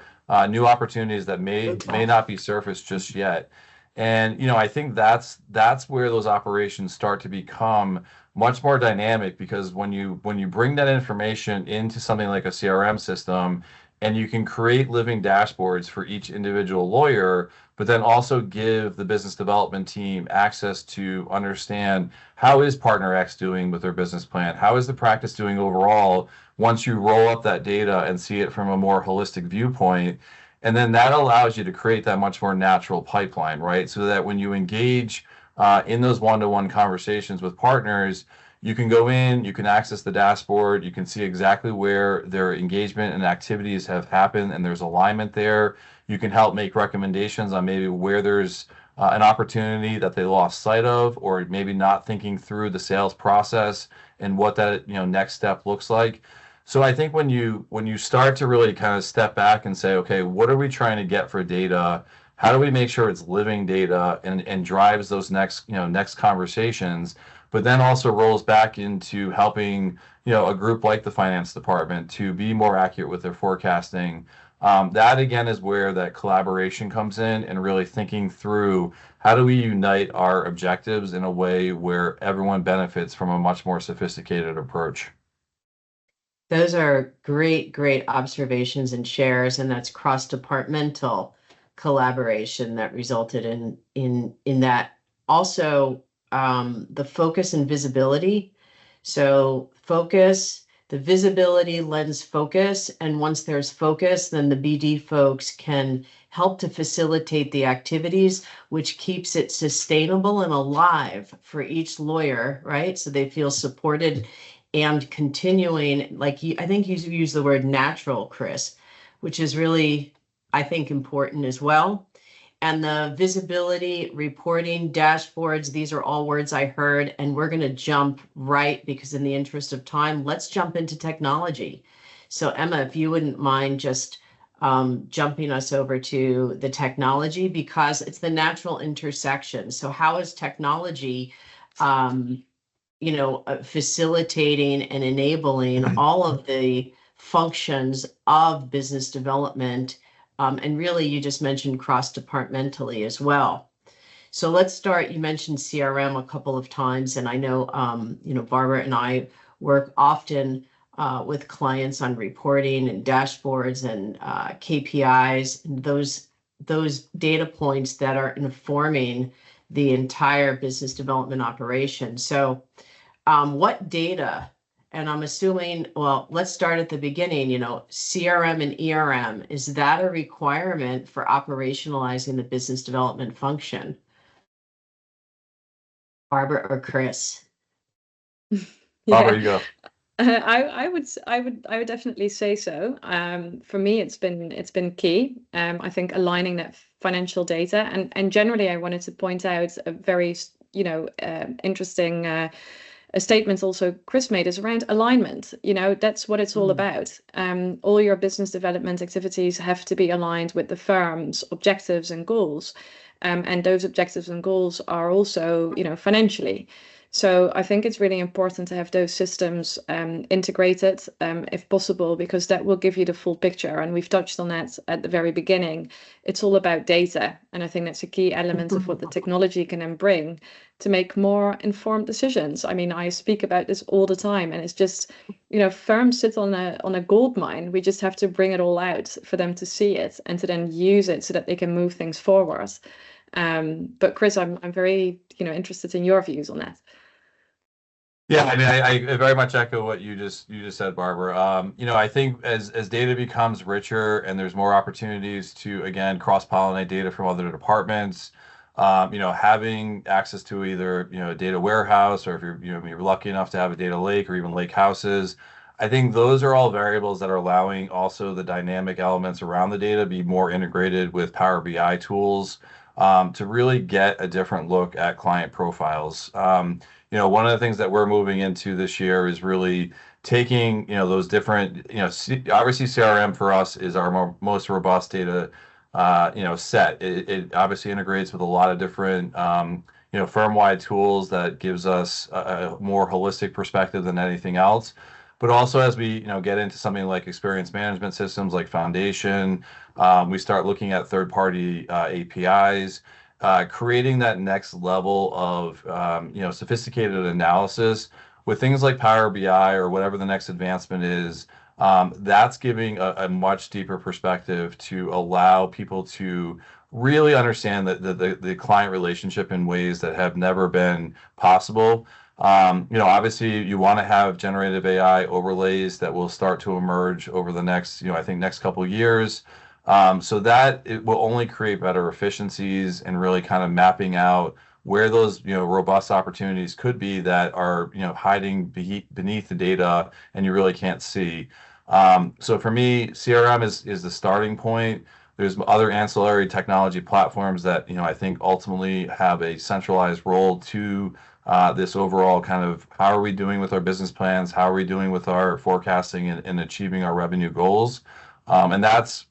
new opportunities that may not be surfaced just yet. And I think that's where those operations start to become much more dynamic, because when you bring that information into something like a CRM system, and you can create living dashboards for each individual lawyer, but then also give the business development team access to understand how is partner X doing with their business plan, how is the practice doing overall, once you roll up that data and see it from a more holistic viewpoint. And then that allows you to create that much more natural pipeline, right? So that when you engage in those one-to-one conversations with partners, you can go in, you can access the dashboard, you can see exactly where their engagement and activities have happened, and there's alignment there. You can help make recommendations on maybe where there's an opportunity that they lost sight of, or maybe not thinking through the sales process and what that next step looks like. So I think when you start to really kind of step back and say, okay, what are we trying to get for data? How do we make sure it's living data and drives those next conversations, but then also rolls back into helping a group like the finance department to be more accurate with their forecasting. That again is where that collaboration comes in, and really thinking through how do we unite our objectives in a way where everyone benefits from a much more sophisticated approach. Those are great observations and shares, and that's cross-departmental collaboration that resulted in that. Also, the focus and visibility. So focus, the visibility lends focus, and once there's focus, then the BD folks can help to facilitate the activities, which keeps it sustainable and alive for each lawyer, right? So they feel supported and continuing, like I think you use the word natural, Chris, which is really, I think, important as well. And the visibility, reporting, dashboards, these are all words I heard, and we're going to jump right, because in the interest of time, let's jump into technology. So Emma, if you wouldn't mind just jumping us over to the technology, because it's the natural intersection. So how is technology facilitating and enabling all of the functions of business development? And really, you just mentioned cross-departmentally as well. So let's start. You mentioned CRM a couple of times, and I know, Barbara and I work often with clients on reporting and dashboards and KPIs, and those data points that are informing the entire business development operation. So what data, and I'm assuming, well, let's start at the beginning, CRM and ERM, is that a requirement for operationalizing the business development function? Barbara or Chris? Barbara, you go. I would definitely say so. For me, it's been key. I think aligning that financial data, and generally, I wanted to point out a very interesting statement also Chris made, is around alignment. That's what it's all about. All your business development activities have to be aligned with the firm's objectives and goals, and those objectives and goals are also financially. So I think it's really important to have those systems integrated, if possible, because that will give you the full picture. And we've touched on that at the very beginning. It's all about data. And I think that's a key element of what the technology can then bring to make more informed decisions. I mean, I speak about this all the time, and it's just, firms sit on a gold mine. We just have to bring it all out for them to see it and to then use it so that they can move things forward. But Chris, I'm very, interested in your views on that. Yeah, I mean, I very much echo what you just said, Barbara. I think as data becomes richer and there's more opportunities to, again, cross-pollinate data from other departments, having access to either, a data warehouse, or if you're lucky enough to have a data lake or even lake houses, I think those are all variables that are allowing also the dynamic elements around the data be more integrated with Power BI tools, to really get a different look at client profiles. One of the things that we're moving into this year is really taking, those different, obviously CRM for us is our most robust data, set. It obviously integrates with a lot of different, firm-wide tools that gives us a more holistic perspective than anything else. But also as we, get into something like experience management systems like Foundation, we start looking at third-party APIs. Creating that next level of sophisticated analysis with things like Power BI or whatever the next advancement is, that's giving a much deeper perspective to allow people to really understand the client relationship in ways that have never been possible. Obviously you want to have generative AI overlays that will start to emerge over the next, I think next couple of years. So that it will only create better efficiencies and really kind of mapping out where those, robust opportunities could be that are, hiding beneath the data and you really can't see. So for me, CRM is the starting point. There's other ancillary technology platforms that, I think ultimately have a centralized role to this overall kind of how are we doing with our business plans? How are we doing with our forecasting and achieving our revenue goals? And that's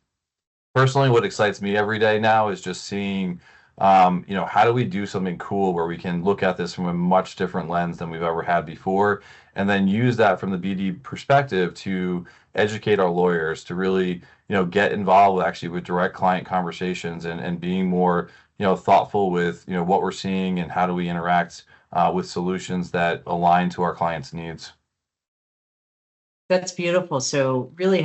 personally what excites me every day now is just seeing, how do we do something cool where we can look at this from a much different lens than we've ever had before, and then use that from the BD perspective to educate our lawyers to really, get involved actually with direct client conversations and being more, thoughtful with, what we're seeing and how do we interact with solutions that align to our clients' needs. That's beautiful. So really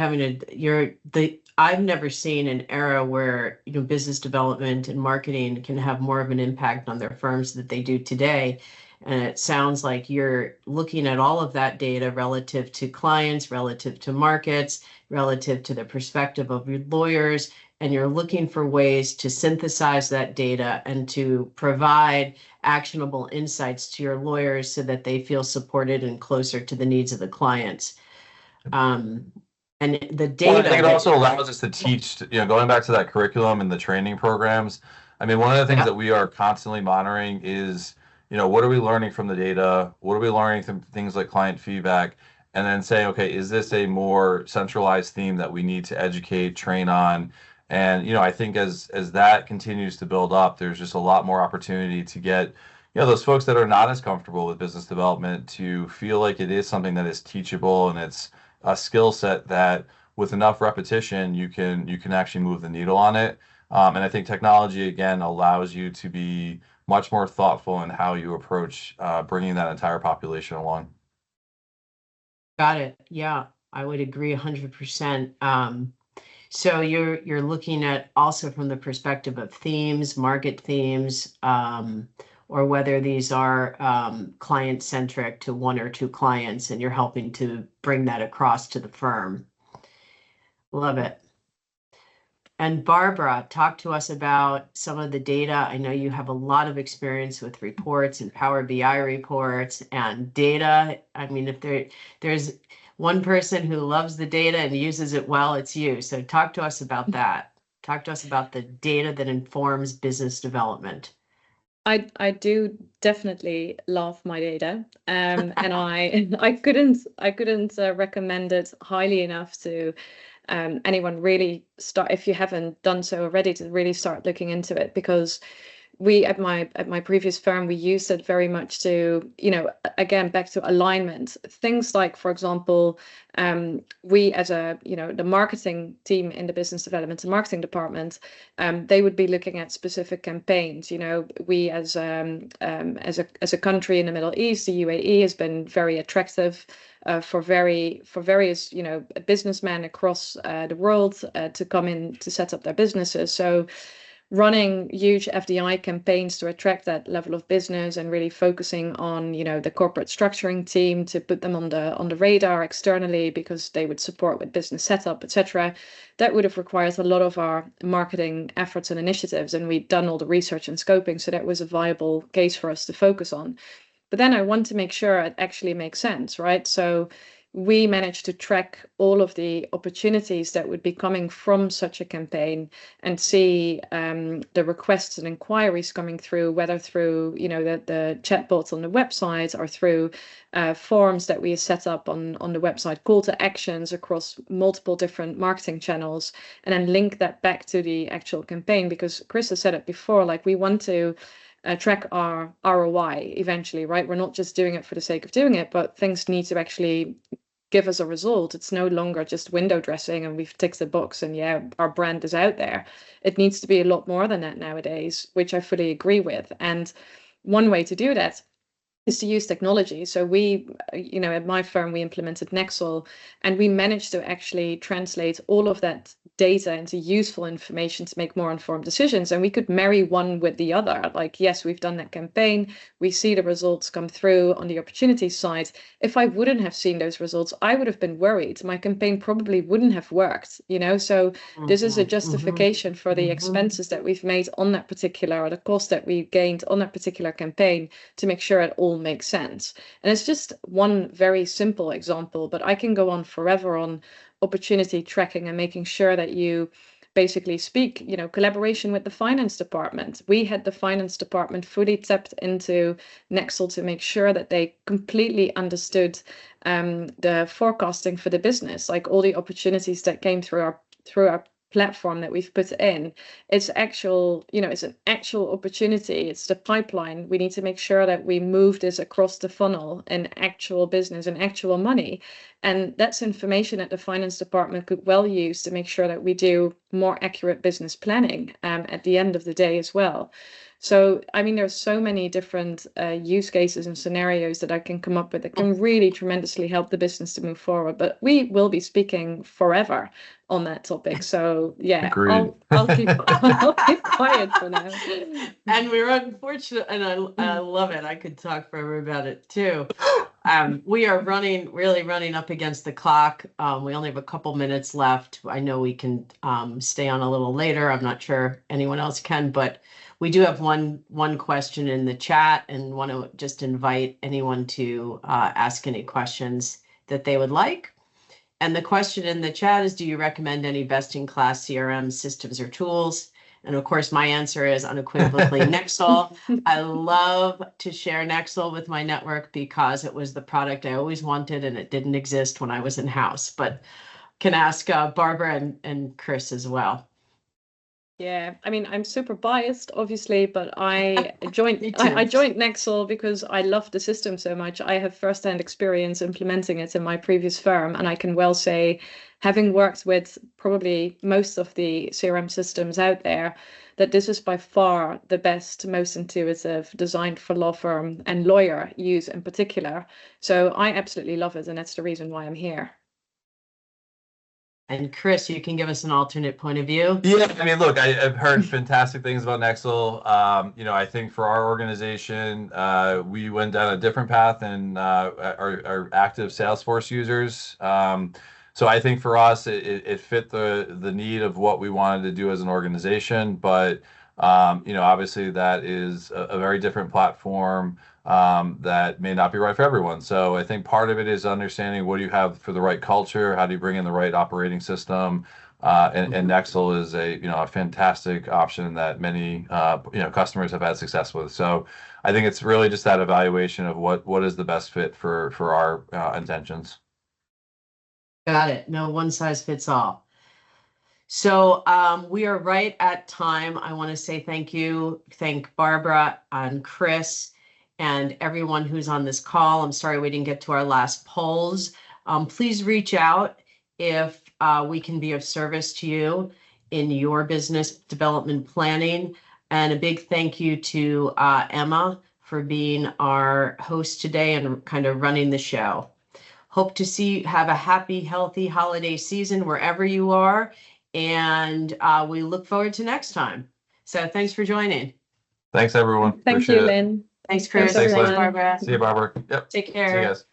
I've never seen an era where, business development and marketing can have more of an impact on their firms that they do today. And it sounds like you're looking at all of that data relative to clients, relative to markets, relative to the perspective of your lawyers, and you're looking for ways to synthesize that data and to provide actionable insights to your lawyers so that they feel supported and closer to the needs of the clients. And the data. Well, I think it also allows us to teach, going back to that curriculum and the training programs. I mean, one of the things that we are constantly monitoring is, what are we learning from the data? What are we learning from things like client feedback? And then saying, okay, is this a more centralized theme that we need to educate, train on? And, I think as that continues to build up, there's just a lot more opportunity to get, those folks that are not as comfortable with business development to feel like it is something that is teachable and it's a skill set that with enough repetition, you can actually move the needle on it. And I think technology, again, allows you to be much more thoughtful in how you approach bringing that entire population along. Got it. Yeah, I would agree 100%. So you're looking at also from the perspective of themes, market themes, or whether these are client-centric to one or two clients, and you're helping to bring that across to the firm. Love it. And Barbara, talk to us about some of the data. I know you have a lot of experience with reports and Power BI reports and data. I mean, if there's one person who loves the data and uses it well, it's you. So talk to us about that. Talk to us about the data that informs business development. I do definitely love my data, and I couldn't recommend it highly enough to anyone really start, if you haven't done so already, to really start looking into it, because we at my previous firm, we used it very much to, again, back to alignment. Things like, for example, we as the marketing team in the business development and marketing department, they would be looking at specific campaigns. We as a country in the Middle East, the UAE has been very attractive for various businessmen across the world to come in to set up their businesses. So running huge FDI campaigns to attract that level of business and really focusing on the corporate structuring team to put them on the radar externally because they would support with business setup, etc. That would have required a lot of our marketing efforts and initiatives, and we'd done all the research and scoping, so that was a viable case for us to focus on. But then I want to make sure it actually makes sense, right? So we managed to track all of the opportunities that would be coming from such a campaign and see the requests and inquiries coming through, whether through the chatbot on the website or through forms that we set up on the website, call to actions across multiple different marketing channels, and then link that back to the actual campaign. Because Chris has said it before, like, we want to track our ROI eventually, right? We're not just doing it for the sake of doing it, but things need to actually give us a result. It's no longer just window dressing and we've ticked the box and our brand is out there. It needs to be a lot more than that nowadays, which I fully agree with. And one way to do that is to use technology. So we, at my firm, we implemented Nexl, and we managed to actually translate all of that data into useful information to make more informed decisions. And we could marry one with the other. Like, yes, we've done that campaign. We see the results come through on the opportunity side. If I wouldn't have seen those results, I would have been worried. My campaign probably wouldn't have worked, So this is a justification for the expenses that we've made on that particular, or the cost that we gained on that particular campaign, to make sure it all makes sense. And it's just one very simple example, but I can go on forever on opportunity tracking and making sure that you basically speak, collaboration with the finance department. We had the finance department fully tapped into Nexl to make sure that they completely understood the forecasting for the business, like all the opportunities that came through our platform that we've put in. It's actual, it's an actual opportunity. It's the pipeline. We need to make sure that we move this across the funnel in actual business and actual money. And that's information that the finance department could well use to make sure that we do more accurate business planning at the end of the day as well. So, I mean, there's so many different use cases and scenarios that I can come up with that can really tremendously help the business to move forward. But we will be speaking forever on that topic. So, yeah, I'll keep quiet for now. And we're unfortunate, and I love it. I could talk forever about it too. We are really running up against the clock. We only have a couple minutes left. I know we can stay on a little later. I'm not sure anyone else can, but we do have one question in the chat, and want to just invite anyone to ask any questions that they would like. And the question in the chat is, do you recommend any best-in-class CRM systems or tools? And of course, my answer is unequivocally Nexl. I love to share Nexl with my network because it was the product I always wanted, and it didn't exist when I was in-house. But can ask Barbara and Chris as well. Yeah, I mean, I'm super biased, obviously, but I joined Nexl because I love the system so much. I have firsthand experience implementing it in my previous firm, and I can well say, having worked with probably most of the CRM systems out there, that this is by far the best, most intuitive, designed for law firm and lawyer use in particular. So I absolutely love it, and that's the reason why I'm here. And Chris, you can give us an alternate point of view. Yeah, I mean, look, I've heard fantastic things about Nexl. I think for our organization, we went down a different path than our active Salesforce users. So I think for us, it fit the need of what we wanted to do as an organization. But obviously that is a very different platform that may not be right for everyone. So I think part of it is understanding what do you have for the right culture, how do you bring in the right operating system, and Nexl is a fantastic option that many customers have had success with. So I think it's really just that evaluation of what is the best fit for our intentions. Got it. No one size fits all. So we are right at time. I want to say thank Barbara and Chris and everyone who's on this call. I'm sorry we didn't get to our last polls. Please reach out if we can be of service to you in your business development planning. And a big thank you to Emma for being our host today and kind of running the show. Hope to have a happy, healthy holiday season wherever you are. And we look forward to next time. So thanks for joining. Thanks, everyone. Thank you, Lynn. Thanks, Chris. Thanks, Thanks, Lynn. Barbara. See you, Barbara. Yep. Take See care. you guys.